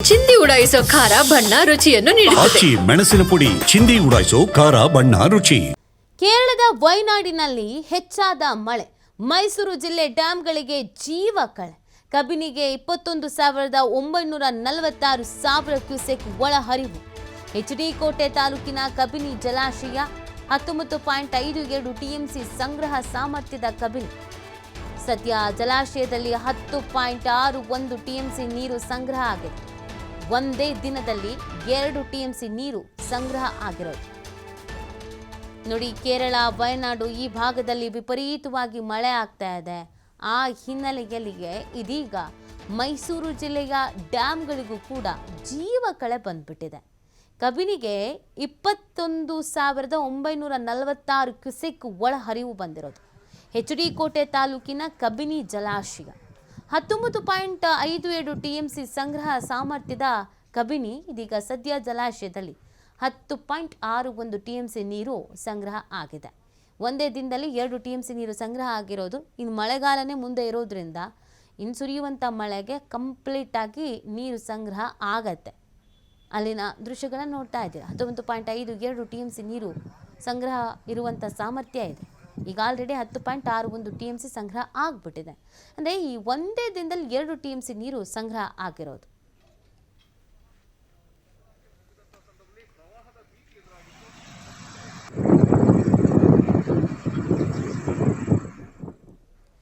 ಚಿಂದಿ ಉಡಾಯಿಸೋ ಖಾರ ಬಣ್ಣ ರುಚಿಯನ್ನು ನೀಡುತ್ತದೆ. ಮೆಣಸಿನ ಪುಡಿ ಚಿಂದಿ ಉಡಾಯಿಸೋ ಖಾರ ಬಣ್ಣ ರುಚಿ. ಕೇರಳದ ವಯನಾಡಿನಲ್ಲಿ ಹೆಚ್ಚಾದ ಮಳೆ, ಮೈಸೂರು ಜಿಲ್ಲೆ ಡ್ಯಾಂಗಳಿಗೆ ಜೀವ ಕಳೆ. ಕಬಿನಿಗೆ 21,946 ಕ್ಯೂಸೆಕ್ ಒಳಹರಿವು. ಎಚ್ಡಿ ಕೋಟೆ ತಾಲೂಕಿನ ಕಬಿನಿ ಜಲಾಶಯ 19.52 ಟಿಎಂಸಿ ಸಂಗ್ರಹ ಸಾಮರ್ಥ್ಯದ ಕಬಿನಿ. ಸದ್ಯ ಜಲಾಶಯದಲ್ಲಿ 10.61 ಟಿಎಂಸಿ ನೀರು ಸಂಗ್ರಹ ಆಗಿದೆ. ಒಂದೇ ದಿನದಲ್ಲಿ 2 ಟಿಎಂಸಿ ನೀರು ಸಂಗ್ರಹ ಆಗಿರೋದು. ನೋಡಿ, ಕೇರಳ ವಯನಾಡು ಈ ಭಾಗದಲ್ಲಿ ವಿಪರೀತವಾಗಿ ಮಳೆ ಆಗ್ತಾ ಇದೆ. ಆ ಹಿನ್ನೆಲೆಯಲ್ಲಿಗೆ ಇದೀಗ ಮೈಸೂರು ಜಿಲ್ಲೆಯ ಡ್ಯಾಂಗಳಿಗೂ ಕೂಡ ಜೀವ ಕಳೆ ಬಂದ್ಬಿಟ್ಟಿದೆ. ಕಬಿನಿಗೆ 21,946 ಕ್ಯೂಸೆಕ್ ಒಳಹರಿವು ಬಂದಿರೋದು. ಎಚ್ಡಿ ಕೋಟೆ ತಾಲೂಕಿನ ಕಬಿನಿ ಜಲಾಶಯ 19.52 ಟಿಎಂಸಿ ಸಂಗ್ರಹ ಸಾಮರ್ಥ್ಯದ ಕಬಿನಿ ಇದೀಗ ಸದ್ಯ ಜಲಾಶಯದಲ್ಲಿ 10.61 ಟಿಎಂಸಿ ನೀರು ಸಂಗ್ರಹ ಆಗಿದೆ. ಒಂದೇ ದಿನದಲ್ಲಿ 2 ಟಿಎಂಸಿ ನೀರು ಸಂಗ್ರಹ ಆಗಿರೋದು. ಇನ್ನು ಮಳೆಗಾಲನೇ ಮುಂದೆ ಇರೋದ್ರಿಂದ ಇನ್ನು ಸುರಿಯುವಂಥ ಮಳೆಗೆ ಕಂಪ್ಲೀಟ್ ಆಗಿ ನೀರು ಸಂಗ್ರಹ ಆಗತ್ತೆ. ಅಲ್ಲಿನ ದೃಶ್ಯಗಳನ್ನು ನೋಡ್ತಾ ಇದ್ದೀರಾ. 19.52 ಟಿಎಂಸಿ ನೀರು ಸಂಗ್ರಹ ಇರುವಂಥ ಸಾಮರ್ಥ್ಯ ಇದೆ. ಈಗ ಆಲ್ರೆಡಿ 10.61 ಟಿಎಂಸಿ ಸಂಗ್ರಹ ಆಗಿಬಿಟ್ಟಿದೆ. ಅಂದರೆ ಈ ಒಂದೇ ದಿನದಲ್ಲಿ 2 ಟಿಎಂಸಿ ನೀರು ಸಂಗ್ರಹ ಆಗಿರೋದು.